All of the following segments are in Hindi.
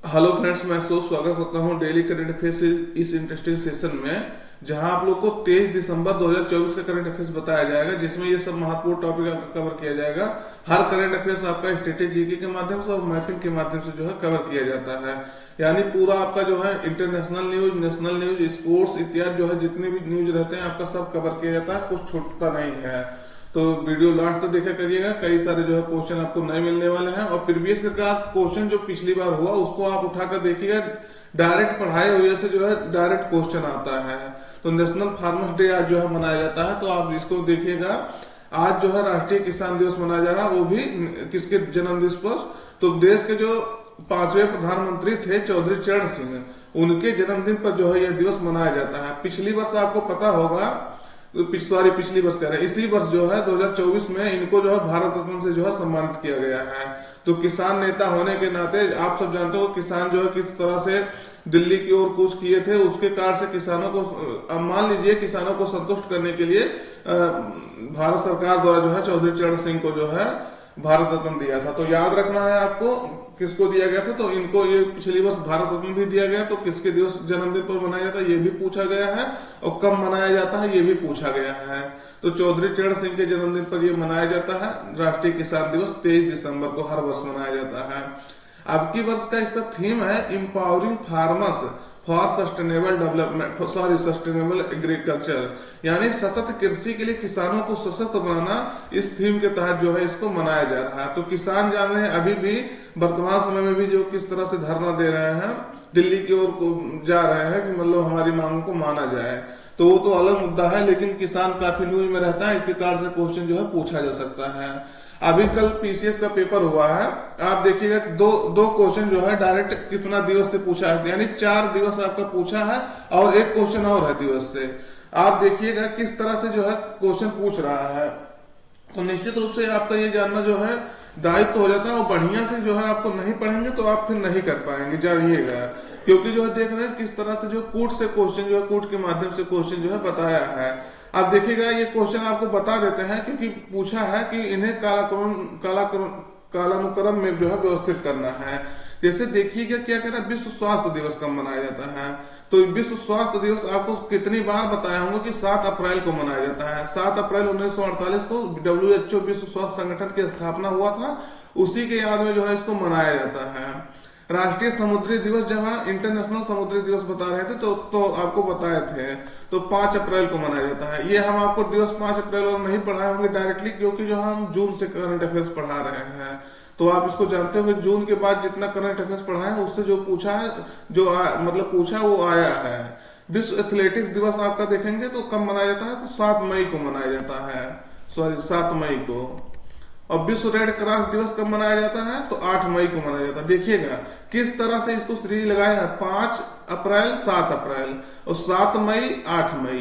हेलो फ्रेंड्स, मैं स्वागत करता हूं डेली करंट अफेयर्स इस इंटरेस्टिंग सेशन में, जहां आप लोग को 23 दिसंबर 2024 का करंट अफेयर्स बताया जाएगा, जिसमें ये सब महत्वपूर्ण टॉपिक आपका कवर किया जाएगा। हर करंट अफेयर्स आपका स्टैटिस्टिक्स जीके के माध्यम से और मैपिंग के माध्यम से जो है कवर किया जाता है। यानी पूरा आपका जो है international news, national news, sports इत्यादि जो है जितने भी न्यूज रहते हैं आपका सब कवर किया जाता है, कुछ छूटता नहीं है। तो वीडियो लास्ट तक देखा करिएगा, कई सारे जो है क्वेश्चन आपको नए मिलने वाले हैं और प्रीवियस का क्वेश्चन जो पिछली बार हुआ उसको आप उठाकर देखिएगा। डायरेक्ट पढ़ाई वजह से जो है डायरेक्ट क्वेश्चन आता है। तो नेशनल फार्मर्स डे आज जो है मनाया जाता है, तो आप इसको देखिएगा। आज जो है राष्ट्रीय किसान दिवस मनाया जा रहा है, वो भी किसके जन्म दिवस पर? तो देश के जो 5वें प्रधानमंत्री थे चौधरी चरण सिंह, उनके जन्मदिन पर जो है यह दिवस मनाया जाता है। पिछली वर्ष आपको पता होगा, पिछली वर्ष कह रहे हैं, इसी वर्ष जो है 2024 में इनको जो है भारत रत्न से जो है सम्मानित किया गया है। तो किसान नेता होने के नाते आप सब जानते हो किसान जो है किस तरह से दिल्ली की ओर कूच किए थे, उसके कारण से किसानों को, मान लीजिए किसानों को संतुष्ट करने के लिए भारत सरकार द्वारा जो है चौधरी चरण सिंह को जो है भारत रत्न दिया था। तो याद रखना है आपको किसको दिया गया था। तो इनको ये पिछली वर्ष भारत रत्न भी दिया गया। तो किसके दिवस जन्मदिन पर मनाया जाता है ये भी पूछा गया है, और कब मनाया जाता है ये भी पूछा गया है। तो चौधरी चरण सिंह के जन्मदिन पर यह मनाया जाता है राष्ट्रीय किसान दिवस 23 दिसंबर को हर वर्ष मनाया जाता है। अब की वर्ष का इसका थीम है empowering farmers for sustainable agriculture, यानी सतत कृषि के लिए किसानों को सशक्त बनाना। इस थीम के तहत जो है इसको मनाया जा रहा है। तो किसान जान रहे हैं अभी भी वर्तमान समय में भी जो किस तरह से धरना दे रहे हैं, दिल्ली की ओर को जा रहे हैं कि मतलब हमारी मांगों को माना जाए। तो वो तो अलग मुद्दा है, लेकिन किसान काफी न्यूज में रहता है, इसके कारण से क्वेश्चन जो है पूछा जा सकता है। अभी कल पीसीएस का पेपर हुआ है, आप देखिएगा दो क्वेश्चन जो है डायरेक्ट कितना दिवस से पूछा है, यानी 4 दिवस आपका पूछा है और एक क्वेश्चन और है दिवस से। आप देखिएगा किस तरह से जो है क्वेश्चन पूछ रहा है। तो निश्चित रूप से आपका ये जानना जो है दायित्व हो जाता है, और बढ़िया से जो है आपको नहीं पढ़ेंगे तो आप फिर नहीं कर पाएंगे, जानिएगा। क्योंकि जो है देख रहे हैं किस तरह से जो कूट से क्वेश्चन जो है कूट के माध्यम से क्वेश्चन जो है बताया है। आप देखिएगा ये क्वेश्चन आपको बता देते हैं, क्योंकि पूछा है कि इन्हें कालानुक्रम में जो है व्यवस्थित करना है। जैसे देखिएगा क्या कह रहा है, विश्व स्वास्थ्य दिवस कब मनाया जाता है। तो विश्व स्वास्थ्य दिवस आपको कितनी बार बताया होंगे कि 7 अप्रैल को मनाया जाता है। 7 अप्रैल 1948 को WHO विश्व स्वास्थ्य संगठन की स्थापना हुआ था, उसी के याद में जो है इसको मनाया जाता है। राष्ट्रीय समुद्री दिवस, जहां इंटरनेशनल समुद्री दिवस बता रहे थे तो आपको बताए थे, तो 5 अप्रैल को मनाया जाता है। ये हम आपको दिवस 5 अप्रैल और नहीं पढ़ाए होंगे डायरेक्टली, क्योंकि जो हम जून से करंट अफेयर्स पढ़ा रहे हैं। तो आप इसको जानते हो कि जून के बाद जितना करंट अफेयर्स पढ़ाए हैं उससे जो पूछा है, मतलब पूछा वो आया है। विश्व एथलेटिक्स दिवस आपका देखेंगे तो कब मनाया जाता है, तो 7 मई को मनाया जाता है, 7 मई को। और विश्व रेड क्रॉस दिवस कब मनाया जाता है, तो 8 मई को मनाया जाता है। देखिएगा किस तरह से इसको सीरीज लगाया है, 5 अप्रैल 7 अप्रैल और 7 मई 8 मई।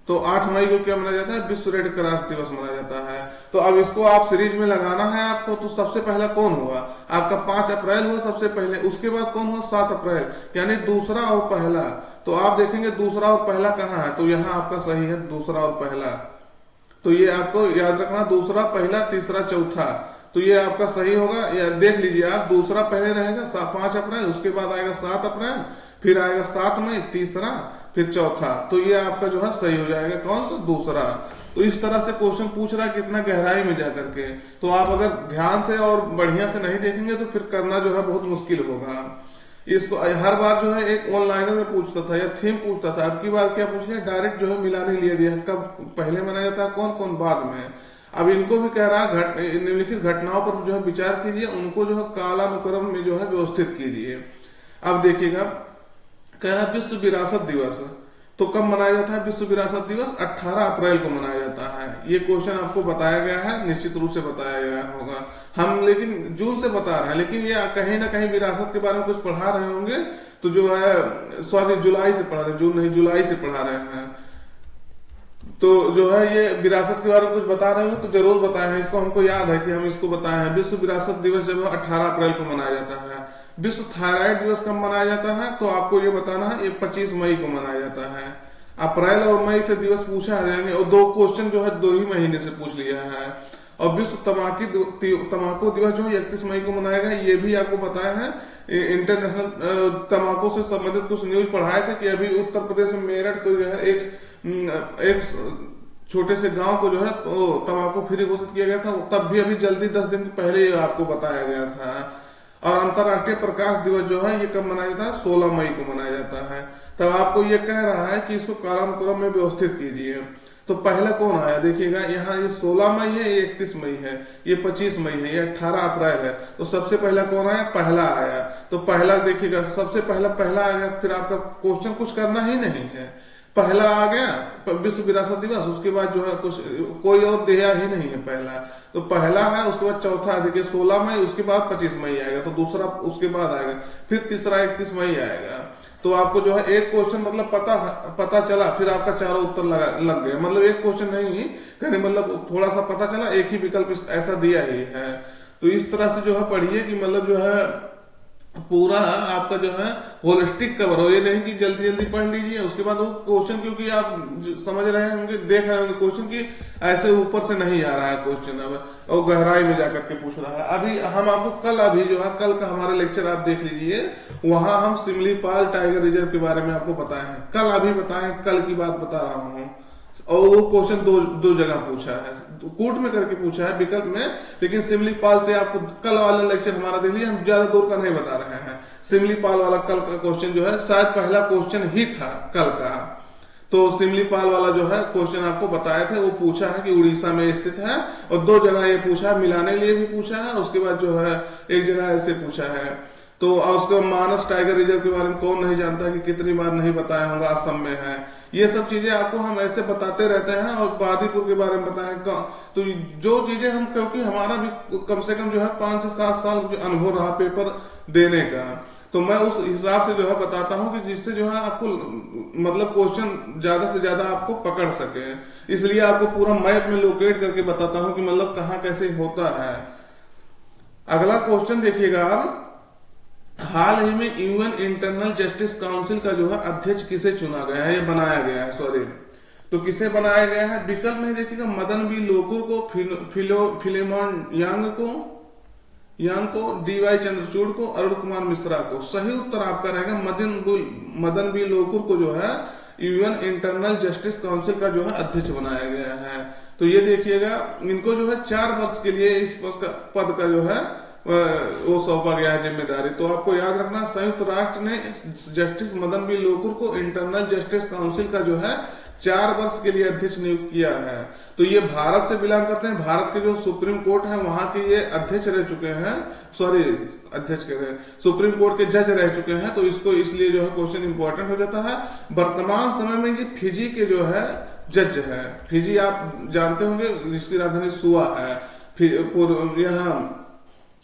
तो 8 मई को क्या मनाया जाता है, विश्व रेड क्रॉस दिवस मनाया जाता है। तो अब इसको आप सीरीज में लगाना है आपको। तो सबसे पहला कौन हुआ आपका, 5 अप्रैल हुआ सबसे पहले, उसके बाद कौन हुआ 7 अप्रैल, यानी दूसरा और पहला। तो आप देखेंगे दूसरा और पहला कहाँ है, तो यहाँ आपका सही है दूसरा और पहला। तो ये आपको याद रखना, दूसरा, पहला, तीसरा, चौथा। तो ये आपका सही होगा, या देख लीजिए आप, दूसरा पहले रहेगा 5 अप्रैल, उसके बाद आएगा 7 अप्रैल, फिर आएगा 7 मई, तीसरा, फिर चौथा। तो ये आपका जो है सही हो जाएगा, कौन सा, दूसरा। तो इस तरह से क्वेश्चन पूछ रहा है कितना गहराई में जाकर के। तो आप अगर ध्यान से और बढ़िया से नहीं देखेंगे तो फिर करना जो है बहुत मुश्किल होगा। इसको हर बार जो है एक ऑनलाइनर में पूछता था या थीम पूछता था, अब की बार क्या पूछ लिया, डायरेक्ट जो है मिलाने के लिए दिया, कब पहले मनाया जाता है, कौन कौन बाद में। अब इनको भी कह रहा है निम्नलिखित घटनाओं पर जो है विचार कीजिए, उनको जो है कालानुक्रम में जो है व्यवस्थित कीजिए। अब देखिएगा कह रहा विश्व विरासत दिवस तो कब मनाया जाता है, विश्व विरासत दिवस 18 अप्रैल को मनाया जाता है। ये क्वेश्चन आपको बताया गया है, निश्चित रूप से बताया गया होगा। हम लेकिन जून से बता रहे हैं, लेकिन ये कहीं ना कहीं विरासत के बारे में कुछ पढ़ा रहे होंगे, तो जो है सॉरी जुलाई से पढ़ा रहे, जून नहीं जुलाई से पढ़ा रहे हैं। तो जो है ये विरासत के बारे में कुछ बता रहे होंगे तो जरूर बताए हैं, इसको हमको याद है कि हम इसको बताए हैं। विश्व विरासत दिवस जब 18 अप्रैल को मनाया जाता है। विश्व थायराइड दिवस कब मनाया जाता है, तो आपको ये बताना है, ये 25 मई को मनाया जाता है। अप्रैल और मई से दिवस पूछा है, यानी और 2 क्वेश्चन जो है 2 ही महीने से पूछ लिया है। और विश्व तंबाकू दिवस जो 31 मई को मनाया गया, ये भी आपको बताया है इंटरनेशनल तंबाकू से संबंधित कुछ न्यूज पढ़ाए थे कि अभी उत्तर प्रदेश में मेरठ को जो है एक छोटे से गांव को जो है तंबाकू फ्री घोषित किया गया था। तब भी अभी जल्दी 10 दिन पहले ही आपको बताया गया था। और अंतर्राष्ट्रीय प्रकाश दिवस जो है ये कब मनाया जाता है? 16 मई को मनाया जाता है। तब आपको ये कह रहा है कि इसको कालानुक्रम में व्यवस्थित कीजिए। तो पहला कौन आया देखिएगा, यहाँ ये 16 मई है, ये 31 मई है, ये 25 मई है, ये 18 अप्रैल है। तो सबसे पहला कौन आया? पहला आया। तो पहला देखिएगा, सबसे पहला आ गया। फिर आपका क्वेश्चन कुछ करना ही नहीं है, पहला आ गया विश्व विरासत दिवस, उसके बाद जो है कुछ कोई और दिया ही नहीं है पहला। तो पहला है, उसके बाद चौथा देखिए 16 मई, उसके बाद 25 मई आएगा। तो दूसरा उसके बाद आएगा, फिर तीसरा 31 मई आएगा। तो आपको जो है एक क्वेश्चन मतलब पता चला, फिर आपका चारों उत्तर लग गया। मतलब एक क्वेश्चन नहीं कहने, मतलब थोड़ा सा पता चला, एक ही विकल्प ऐसा दिया ही है। तो इस तरह से जो है पढ़िए कि मतलब जो है पूरा आपका जो है होलिस्टिक कवर हो। ये नहीं कि जल्दी जल्दी पढ़ लीजिए उसके बाद वो क्वेश्चन, क्योंकि आप समझ रहे होंगे, देख रहे होंगे क्वेश्चन की ऐसे ऊपर से नहीं आ रहा है क्वेश्चन, अब और गहराई में जाकर के पूछ रहा है। अभी हम आपको अभी जो है कल का हमारा लेक्चर आप देख लीजिए, वहां हम सिमलीपाल टाइगर रिजर्व के बारे में आपको बताए हैं। कल अभी बताए, कल की बात बता रहा हूँ। और वो क्वेश्चन दो जगह पूछा है, कूट में करके पूछा है विकल्प में, लेकिन सिमलीपाल से आपको कल वाला लेक्चर हमारा देख लीजिए, हम ज्यादा दूर का नहीं बता रहे हैं। सिमलीपाल वाला कल का क्वेश्चन जो है शायद पहला क्वेश्चन ही था कल का। तो सिमलीपाल वाला जो है क्वेश्चन आपको बताए थे, वो पूछा है कि उड़ीसा में स्थित है, और 2 जगह ये पूछा है, मिलाने लिए भी पूछा है, उसके बाद जो है एक जगह ऐसे पूछा है। तो उसका मानस टाइगर रिजर्व के बारे में कौन नहीं जानता कि कितनी बार नहीं बताया होगा, असम में है। ये सब चीजें आपको हम ऐसे बताते रहते हैं। और बादीपुर के बारे में बताएं तो जो चीजें हम, क्योंकि हमारा भी कम से कम जो है 5 से 7 साल अनुभव रहा पेपर देने का, तो मैं उस हिसाब से जो है बताता हूं कि जिससे जो है आपको मतलब क्वेश्चन ज्यादा से ज्यादा आपको पकड़ सके। इसलिए आपको पूरा मैप में लोकेट करके बताता हूं कि मतलब कहाँ कैसे होता है। अगला क्वेश्चन देखिएगा आप, हाल ही में यूएन इंटरनल जस्टिस काउंसिल का जो है अध्यक्ष किसे चुना गया है, ये बनाया गया है, सॉरी, तो किसे बनाया गया है? विकल्प में देखिएगा, मदन बी लोकुर को, फिलेमॉन यांग को, डीवाई चंद्रचूड़ को, अरुण कुमार मिश्रा को। सही उत्तर आपका रहेगा मदन बी लोकुर को जो है यूएन इंटरनल जस्टिस काउंसिल का जो है अध्यक्ष बनाया गया है। तो ये देखिएगा, इनको जो है 4 वर्ष के लिए इस पद का जो है वो सौंपा गया है जिम्मेदारी। तो आपको याद रखना, संयुक्त राष्ट्र ने जस्टिस मदन बी लोकुर को इंटरनल जस्टिस काउंसिल का जो है 4 वर्ष के लिए अध्यक्ष नियुक्त किया है। तो ये भारत से बिलोंग करते हैं, भारत के जो सुप्रीम कोर्ट है वहां के ये अध्यक्ष रह चुके हैं, सॉरी अध्यक्ष कह रहे हैं, सुप्रीम कोर्ट के जज रह चुके हैं। तो इसको इसलिए जो है क्वेश्चन इंपॉर्टेंट हो जाता है। वर्तमान समय में ये फिजी के जो है जज है। फिजी आप जानते होंगे, जिसकी राजधानी सुआ है। यहाँ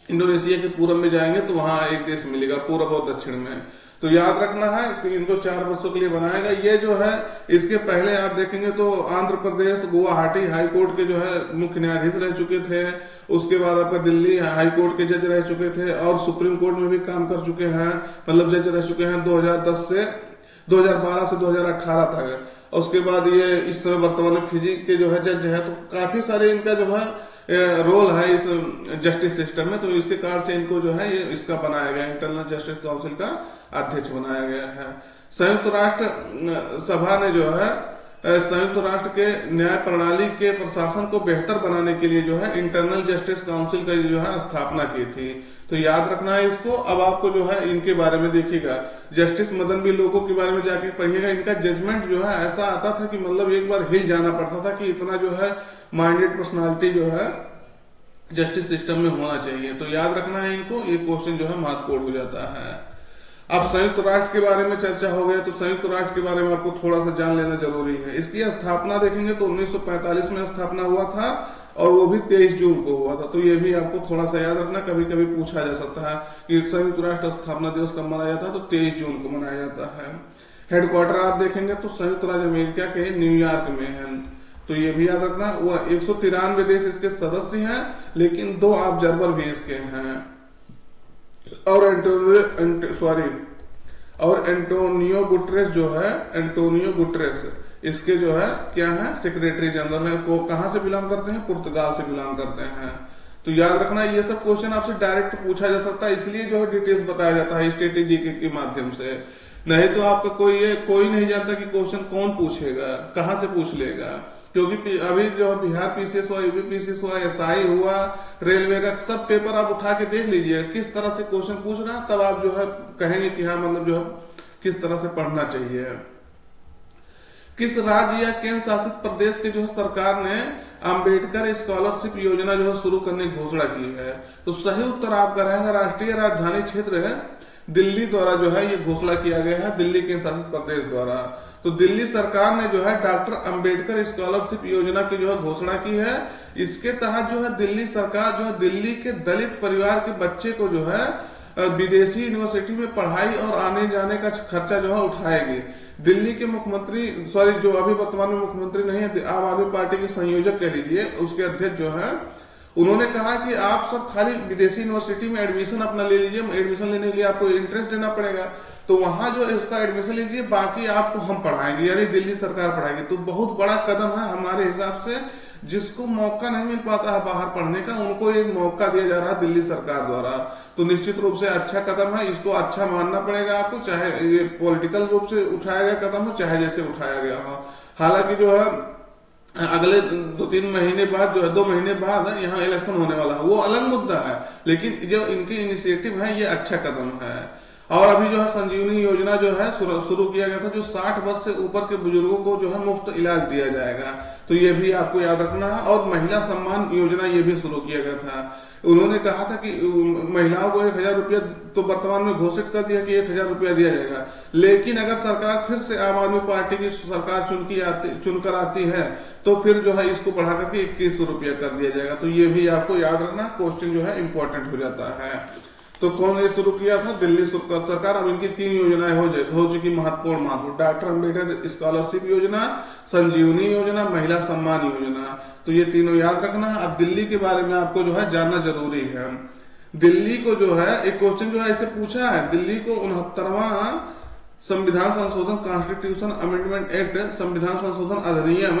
इंडोनेशिया के पूरब में जाएंगे तो वहां एक देश मिलेगा, पूरब और दक्षिण में। तो याद रखना है कि इनको 4 वर्षों के लिए बनाएगा। ये जो है इसके पहले आप देखेंगे तो आंध्र प्रदेश गुवाहाटी हाई कोर्ट के जो है मुख्य न्यायाधीश रह चुके थे। उसके बाद आपका दिल्ली हाई कोर्ट के जज रह चुके थे, और सुप्रीम कोर्ट में भी काम कर चुके हैं, मतलब जज रह चुके हैं 2012 से 2018 तक। उसके बाद ये इस तरह वर्तमान में फिजी के जो है जज है। तो काफी सारे इनका जो है रोल है इस जस्टिस सिस्टम में। तो इसके कारण से इनको जो है ये इसका बनाया गया, इंटरनल जस्टिस काउंसिल का अध्यक्ष बनाया गया है। संयुक्त राष्ट्र सभा ने जो है संयुक्त राष्ट्र के न्याय प्रणाली के प्रशासन को बेहतर बनाने के लिए जो है इंटरनल जस्टिस काउंसिल का जो है स्थापना की थी। तो याद रखना है इसको। अब आपको जो है इनके बारे में देखिएगा, जस्टिस मदन बी लोकुर के बारे में जाके पढ़िएगा। इनका जजमेंट जो है ऐसा आता था कि मतलब एक बार हिल जाना पड़ता था कि इतना जो है माइंडेड पर्सनालिटी जो है जस्टिस सिस्टम में होना चाहिए। तो याद रखना है इनको, ये क्वेश्चन जो है महत्वपूर्ण हो जाता है। अब संयुक्त राष्ट्र के बारे में चर्चा हो गया, तो संयुक्त राष्ट्र के बारे में आपको थोड़ा सा जान लेना जरूरी है। इसकी स्थापना देखेंगे तो 1945 में स्थापना हुआ था, और वो भी 23 जून को हुआ था। तो ये भी आपको थोड़ा सा याद रखना, कभी कभी पूछा जा सकता है कि संयुक्त राष्ट्र स्थापना दिवस कब मनाया जाता है, तो 23 जून को मनाया जाता है। हेडक्वार्टर आप देखेंगे तो संयुक्त राज्य अमेरिका के न्यूयॉर्क में है। तो ये भी याद रखना, वो 193 देश इसके सदस्य हैं, लेकिन 2 ऑब्जर्वर भी इसके हैं। और एंटोनियो गुटरेस जो है, एंटोनियो गुटरेस इसके जो है क्या है, सेक्रेटरी जनरल है। को कहां से बिलोंग करते हैं? पुर्तगाल से बिलोंग करते हैं। तो याद रखना ये सब क्वेश्चन आपसे डायरेक्ट पूछा जा सकता है, इसलिए जो है डिटेल्स बताया जाता है स्टैटिक जीके के माध्यम से। नहीं तो आपका कोई नहीं जानता कि क्वेश्चन कौन पूछेगा, कहाँ से पूछ लेगा। क्योंकि अभी जो बिहार पीसीएस हुआ, यूपी पीसीएस हुआ, एसआई हुआ, रेलवे का सब पेपर आप उठा के देख लीजिए किस तरह से क्वेश्चन पूछ रहा है, तब आप जो है कहेंगे कि हाँ मतलब जो है किस तरह से पढ़ना चाहिए। किस राज्य या केंद्र शासित प्रदेश के जो है सरकार ने अंबेडकर स्कॉलरशिप योजना जो है शुरू करने की घोषणा की है? तो सही उत्तर आपका रहेगा राष्ट्रीय राजधानी क्षेत्र है दिल्ली द्वारा जो है ये घोषणा किया गया है, दिल्ली केंद्र शासित प्रदेश द्वारा। तो दिल्ली सरकार ने जो है डॉक्टर अंबेडकर स्कॉलरशिप योजना की जो है घोषणा की है। इसके तहत जो है दिल्ली सरकार जो है दिल्ली के दलित परिवार के बच्चे को जो है विदेशी यूनिवर्सिटी में पढ़ाई और आने जाने का खर्चा जो है उठाएगी। दिल्ली के मुख्यमंत्री जो अभी वर्तमान में मुख्यमंत्री नहीं है, आम आदमी पार्टी के संयोजक कह लीजिए, उसके अध्यक्ष जो है, उन्होंने कहा कि आप सब खाली विदेशी यूनिवर्सिटी में एडमिशन अपना ले लीजिए, एडमिशन लेने के लिए आपको इंटरेस्ट देना पड़ेगा, तो वहां जो है उसका एडमिशन लीजिए, बाकी आपको हम पढ़ाएंगे, यानी दिल्ली सरकार पढ़ाएगी। तो बहुत बड़ा कदम है हमारे हिसाब से। जिसको मौका नहीं मिल पाता है बाहर पढ़ने का, उनको एक मौका दिया जा रहा है दिल्ली सरकार द्वारा। तो निश्चित रूप से अच्छा कदम है, इसको अच्छा मानना पड़ेगा आपको, चाहे ये पॉलिटिकल रूप से उठाया गया कदम हो, चाहे जैसे उठाया गया हो। हालांकि जो है अगले 2-3 महीने बाद जो है 2 महीने बाद यहाँ इलेक्शन होने वाला है, वो अलग मुद्दा है, लेकिन जो इनकी इनिशिएटिव है ये अच्छा कदम है। और अभी जो है संजीवनी योजना जो है शुरू किया गया था, जो 60 वर्ष से ऊपर के बुजुर्गों को जो है मुफ्त इलाज दिया जाएगा, तो ये भी आपको याद रखना है। और महिला सम्मान योजना ये भी शुरू किया गया था। उन्होंने कहा था कि महिलाओं को 1000 रुपया तो वर्तमान में घोषित कर दिया कि 1000 रुपया दिया जाएगा, लेकिन अगर सरकार फिर से आम आदमी पार्टी की सरकार चुनकर आती है तो फिर जो है इसको बढ़ा करके 2100 रुपया कर दिया जाएगा। तो ये भी आपको याद रखना, क्वेश्चन जो है इंपॉर्टेंट हो जाता है। तो कौन ने शुरू किया था? दिल्ली सरकार। अब इनकी 3 योजनाएं हो चुकी महत्वपूर्ण। डॉक्टर अम्बेडकर स्कॉलरशिप योजना, संजीवनी योजना, महिला सम्मान योजना, तो ये तीनों याद रखना। अब दिल्ली के बारे में आपको जो है जानना जरूरी है। दिल्ली को जो है एक क्वेश्चन जो है ऐसे पूछा है, दिल्ली को 69वां संविधान संशोधन कॉन्स्टिट्यूशन अमेंडमेंट एक्ट, संविधान संशोधन अधिनियम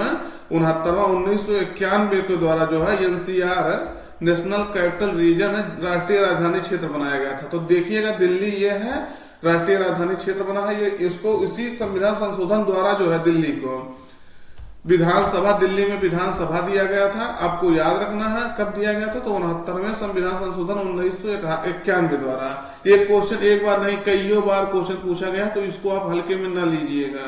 69वां 1991 के द्वारा जो है एनसीआर नेशनल कैपिटल रीजन राष्ट्रीय राजधानी क्षेत्र बनाया गया था। तो देखिएगा दिल्ली ये है राष्ट्रीय राजधानी क्षेत्र बना है, ये इसको इसी संविधान संशोधन द्वारा जो है दिल्ली को विधानसभा, दिल्ली में विधानसभा दिया गया था। आपको याद रखना है कब दिया गया था, तो 69वें संविधान संशोधन 1991 द्वारा। ये क्वेश्चन एक बार नहीं कईयों बार क्वेश्चन पूछा गया, तो इसको आप हल्के में न लीजिएगा।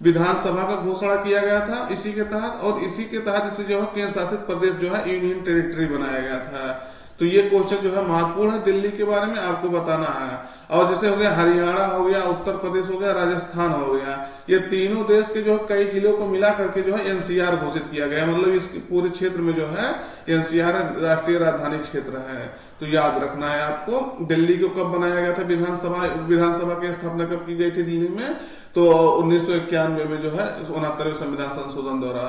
विधानसभा का घोषणा किया गया था इसी के तहत, और इसी के तहत इसे जो है केंद्र शासित प्रदेश जो है यूनियन टेरिटरी बनाया गया था। तो ये क्वेश्चन जो है महत्वपूर्ण है, दिल्ली के बारे में आपको बताना है। और जैसे हो गया हरियाणा हो गया, उत्तर प्रदेश हो गया, राजस्थान हो गया, ये तीनों देश के जो है कई जिलों को मिला करके जो है एनसीआर घोषित किया गया, मतलब इस पूरे क्षेत्र में जो है एनसीआर राष्ट्रीय राजधानी क्षेत्र है। तो याद रखना है आपको। दिल्ली को कब बनाया गया था, विधानसभा की स्थापना कब की गई थी दिल्ली में, तो 1991 में जो है 69वें संविधान संशोधन द्वारा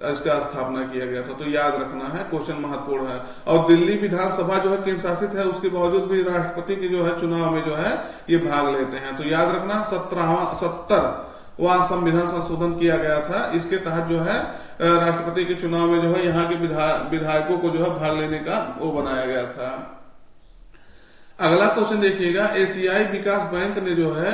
इसका स्थापना किया गया था। तो याद रखना है, क्वेश्चन महत्वपूर्ण है। और दिल्ली विधानसभा जो है केंद्र शासित है, उसके बावजूद भी राष्ट्रपति के जो है चुनाव में जो है ये भाग लेते हैं। तो याद रखना 70वां संविधान संशोधन किया गया था, इसके तहत जो है राष्ट्रपति के चुनाव में जो है यहाँ के विधायकों को जो है भाग लेने का वो बनाया गया था। अगला क्वेश्चन देखिएगा, एशियाई विकास बैंक ने जो है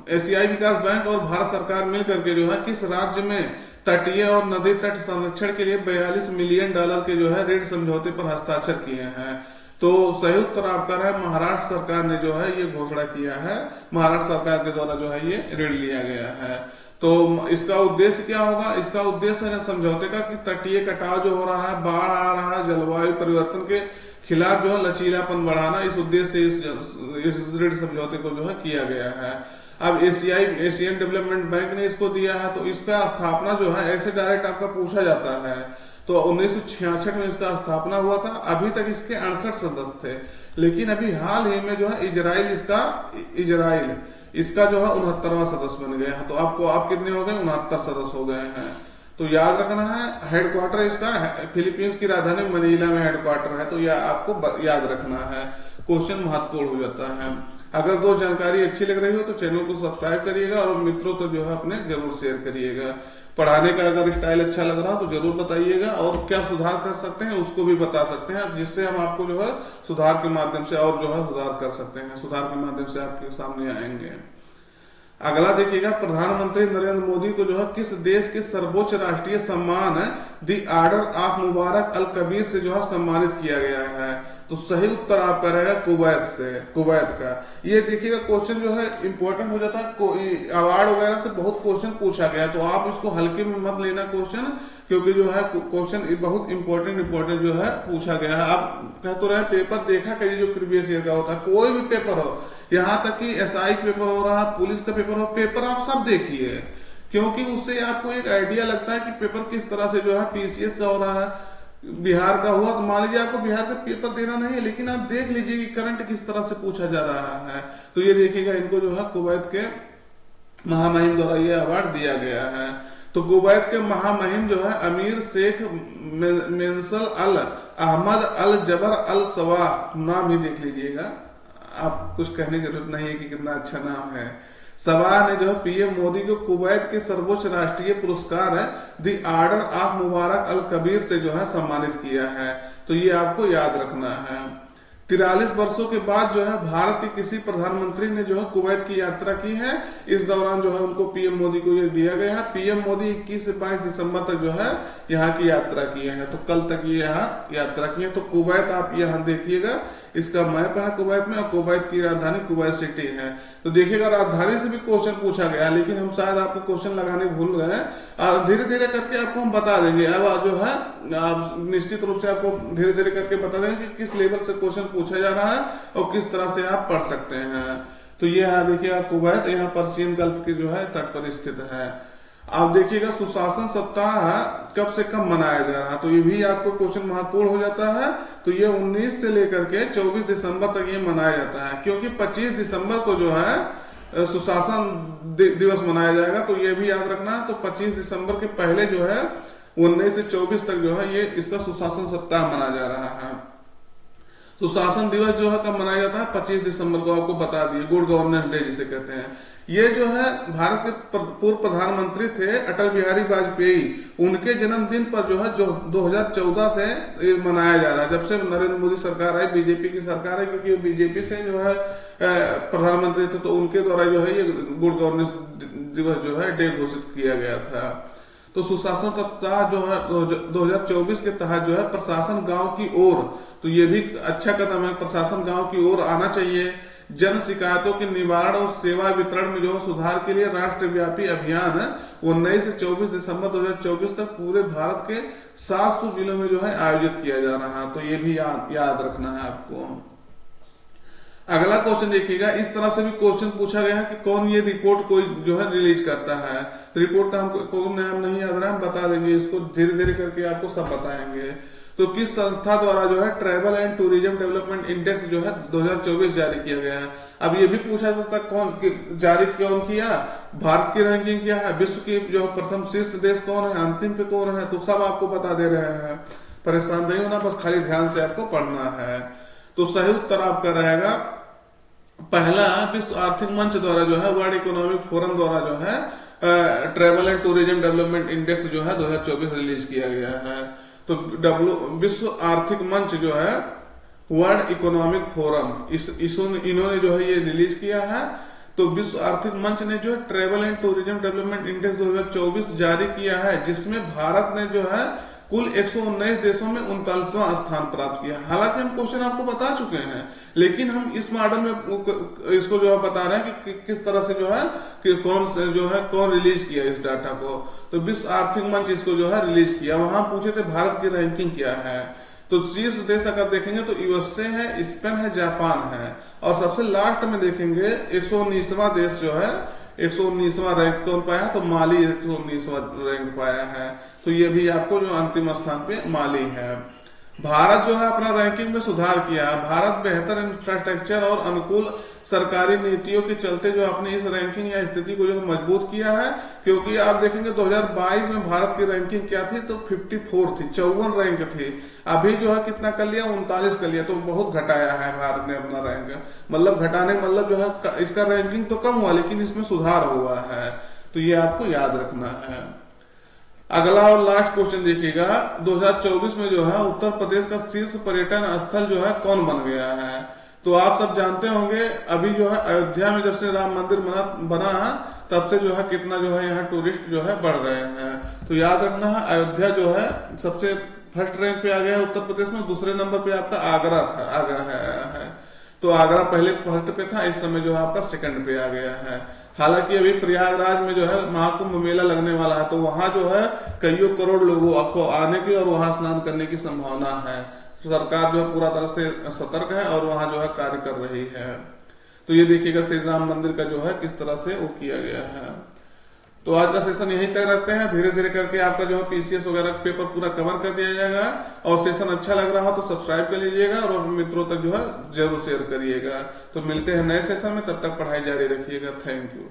एशियाई विकास बैंक और भारत सरकार मिलकर के जो है किस राज्य में तटीय और नदी तट संरक्षण के लिए $42 मिलियन के जो है ऋण समझौते पर हस्ताक्षर किए हैं? तो सही उत्तर आपका है महाराष्ट्र सरकार ने जो है ये घोषणा किया है, महाराष्ट्र सरकार के द्वारा जो है ये ऋण लिया गया है। तो इसका उद्देश्य क्या होगा? इसका उद्देश्य है समझौते का कि तटीय कटाव जो हो रहा है, बाढ़ आ रहा है, जलवायु परिवर्तन के खिलाफ जो है लचीलापन बढ़ाना, इस उद्देश्य से इस ऋण समझौते को जो है किया गया है। अब एशियन डेवलपमेंट बैंक ने इसको दिया है, तो इसका स्थापना जो है ऐसे डायरेक्ट आपका पूछा जाता है, तो 1966 में इसका स्थापना हुआ था। अभी तक इसके 68 सदस्य थे, लेकिन अभी हाल ही में जो है इजराइल इसका जो है 69वां सदस्य बन गया है। तो आप कितने हो गए? 69 सदस्य हो गए हैं। तो याद रखना है, हेडक्वार्टर इसका फिलीपींस की राजधानी मनीला में हेडक्वार्टर है, तो यह आपको याद रखना है। क्वेश्चन महत्वपूर्ण हो जाता है। अगर जानकारी अच्छी लग रही हो तो चैनल को सब्सक्राइब करिएगा और मित्रों तो जो है अपने जरूर शेयर करिएगा। पढ़ाने का अगर स्टाइल अच्छा लग रहा हो तो जरूर बताइएगा, और क्या सुधार कर सकते हैं उसको भी बता सकते हैं, जिससे हम आपको जो है सुधार के माध्यम से और जो है सुधार कर सकते हैं, सुधार के माध्यम से आपके सामने आएंगे। अगला देखिएगा, प्रधानमंत्री नरेंद्र मोदी को जो है किस देश के सर्वोच्च राष्ट्रीय सम्मान दी ऑर्डर ऑफ मुबारक अल कबीर से जो है सम्मानित किया गया है? तो सही उत्तर आपका रहेगा कुवैत से, कुवैत का। ये देखिएगा क्वेश्चन जो है इंपॉर्टेंट हो जाता है, अवार्ड वगैरह से बहुत क्वेश्चन पूछा गया, तो आप इसको हल्के में मत लेना क्वेश्चन, क्योंकि जो है क्वेश्चन बहुत इंपॉर्टेंट जो है पूछा गया है। आप कह तो रहे पेपर देखा करिए जो प्रीवियस ईयर का होता है, कोई भी पेपर हो, यहाँ तक कि एसआई पेपर हो रहा, पुलिस का पेपर हो, पेपर आप सब देखिए, क्योंकि उससे आपको एक आइडिया लगता है कि पेपर किस तरह से जो है पीसीएस का हो रहा है। बिहार का हुआ तो मान लीजिए आपको बिहार का पेपर देना नहीं है, लेकिन आप देख लीजिए कि करंट किस तरह से पूछा जा रहा है। तो ये देखिएगा, इनको जो है कुवैत के महामहिम द्वारा ये अवार्ड दिया गया है। तो कुवैत के महामहिम जो है अमीर शेख मेंसल अल अहमद अल जबर अल सवा, नाम ही देख लीजिएगा, आप कुछ कहने की जरूरत नहीं है कि कितना अच्छा नाम है। सवाह ने जो है पीएम मोदी को कुवैत के सर्वोच्च राष्ट्रीय पुरस्कार है दी ऑर्डर ऑफ मुबारक अल कबीर से जो है सम्मानित किया है। तो ये आपको याद रखना है। 43 वर्षों के बाद जो है भारत के किसी प्रधानमंत्री ने जो है कुवैत की यात्रा की है। इस दौरान जो है उनको पीएम मोदी को ये दिया गया है। पीएम मोदी 21 से 22 दिसंबर तक जो है यहाँ की यात्रा किए हैं, तो कल तक ये यहाँ यात्रा की है। तो कुवैत आप यहाँ देखिएगा, इसका मैप है कुवैत में, और कुवैत की राजधानी कुवैत सिटी है। तो देखिएगा राजधानी से भी क्वेश्चन पूछा गया, लेकिन हम शायद आपको क्वेश्चन लगाने भूल गए हैं, और धीरे धीरे करके आपको हम बता देंगे। अब जो है आप निश्चित रूप से आपको धीरे धीरे करके बता देंगे कि किस लेवल से क्वेश्चन पूछा जा रहा है और किस तरह से आप पढ़ सकते हैं। तो ये है देखिएगा कुवैत, यहाँ पर्शियन गल्फ के जो है तट पर स्थित है। आप देखिएगा सुशासन सप्ताह कब से कब मनाया जा रहा है, तो ये भी आपको क्वेश्चन महत्वपूर्ण हो जाता है। तो ये 19 से लेकर के 24 दिसंबर तक ये मनाया जाता है, क्योंकि 25 दिसंबर को जो है सुशासन दिवस मनाया जाएगा। तो ये भी याद रखना है। तो 25 दिसंबर के पहले जो है 19 से 24 तक जो है ये इसका सुशासन सप्ताह मनाया जा रहा है। सुशासन दिवस जो है कब मनाया जाता है? 25 दिसंबर को, आपको बता दिए, गुड गवर्नेंस डे जिसे कहते हैं। ये जो है भारत के पूर्व प्रधानमंत्री थे अटल बिहारी वाजपेयी, उनके जन्मदिन पर जो है जो 2014 से ये मनाया जा रहा है, जब से नरेंद्र मोदी सरकार आई, बीजेपी की सरकार है, क्योंकि बीजेपी से जो है प्रधानमंत्री थे, तो उनके द्वारा जो है ये गुड गवर्नेंस दिवस जो है डे घोषित किया गया था। तो सुशासन सप्ताह जो है 2024 के तहत जो है प्रशासन गांव की ओर, तो ये भी अच्छा कदम है, प्रशासन गांव की ओर आना चाहिए। जन शिकायतों के निवारण और सेवा वितरण में जो है सुधार के लिए राष्ट्रव्यापी अभियान 19 से 24 दिसंबर 2024 तक पूरे भारत के 700 जिलों में जो है आयोजित किया जा रहा है। तो ये भी याद रखना है आपको। अगला क्वेश्चन देखिएगा, इस तरह से भी क्वेश्चन पूछा गया है कि कौन ये रिपोर्ट कोई जो है रिलीज करता है। रिपोर्ट का हमको कोई नाम नहीं याद रहा, हम बता देंगे, इसको धीरे धीरे करके आपको सब बताएंगे। तो किस संस्था द्वारा जो है travel and tourism development index जो है 2024 जारी किया गया है? अब ये भी पूछा जाता कौन जारी कौन किया, भारत की रैंकिंग क्या है, विश्व की जो प्रथम शीर्ष देश कौन है, अंतिम पे कौन है, तो सब आपको बता दे रहे हैं। परेशान नहीं होना, बस खाली ध्यान से आपको पढ़ना है। तो सही उत्तर आपका रहेगा पहला, विश्व आर्थिक मंच द्वारा जो है, वर्ल्ड इकोनॉमिक फोरम द्वारा जो है travel and tourism development index जो है 2024 रिलीज किया गया है। तो विश्व आर्थिक मंच जो है वर्ल्ड इकोनॉमिक फोरम, इन्होंने जो है ये रिलीज किया है। तो विश्व आर्थिक मंच ने जो है travel and tourism development index 2024 जारी किया है, जिसमें भारत ने जो है कुल 119 देशों में 39वां स्थान प्राप्त किया। हालांकि हम क्वेश्चन आपको बता चुके हैं, लेकिन हम इस मॉडल में इसको जो है बता रहे हैं कि किस तरह से जो है कि कौन रिलीज किया इस डाटा को। तो विश्व आर्थिक मंच इसको जो है रिलीज किया। वहां पूछे थे भारत की रैंकिंग क्या है, तो शीर्ष देश अगर देखेंगे तो यूएसए है, स्पेन है, जापान है, और सबसे लास्ट में देखेंगे 119वां देश जो है 119वां रैंक कौन पाया, तो माली 119वां रैंक पाया है। तो ये भी आपको जो अंतिम स्थान पे माली है। भारत जो है अपना रैंकिंग में सुधार किया है। भारत बेहतर इंफ्रास्ट्रक्चर और अनुकूल सरकारी नीतियों के चलते जो अपनी इस रैंकिंग या स्थिति को जो मजबूत किया है, क्योंकि आप देखेंगे 2022 में भारत की रैंकिंग क्या थी, तो 54 थी, 54 रैंक थी। अभी जो है कितना कर लिया, 39 कर लिया, तो बहुत घटाया है भारत ने अपना रैंक। मतलब घटाने मतलब जो है इसका रैंकिंग तो कम हुआ, लेकिन इसमें सुधार हुआ है। तो ये आपको याद रखना है। अगला और लास्ट क्वेश्चन देखिएगा, 2024 में जो है उत्तर प्रदेश का शीर्ष पर्यटन स्थल जो है कौन बन गया है? तो आप सब जानते होंगे, अभी जो है अयोध्या में जब से राम मंदिर बना है तब से जो है कितना जो है यहाँ टूरिस्ट जो है बढ़ रहे हैं। तो याद रखना है, अयोध्या जो है सबसे फर्स्ट रैंक पे आ गया है उत्तर प्रदेश में। दूसरे नंबर पे आपका आगरा था, आगरा है। तो आगरा पहले फर्स्ट पे था, इस समय जो है आपका सेकंड पे आ गया है। हालांकि अभी प्रयागराज में जो है महाकुंभ मेला लगने वाला है, तो वहां जो है कईयों करोड़ लोगों को आने की और वहां स्नान करने की संभावना है। सरकार जो है पूरा तरह से सतर्क है और वहां जो है कार्य कर रही है। तो ये देखिएगा श्री राम मंदिर का जो है किस तरह से वो किया गया है। तो आज का सेशन यहीं तक रखते हैं, धीरे धीरे करके आपका जो है पीसीएस वगैरह पेपर पूरा कवर कर दिया जाएगा। और सेशन अच्छा लग रहा हो तो सब्सक्राइब कर लीजिएगा और मित्रों तक जो है जरूर शेयर करिएगा। तो मिलते हैं नए सेशन में, तब तक पढ़ाई जारी रखिएगा। Thank you.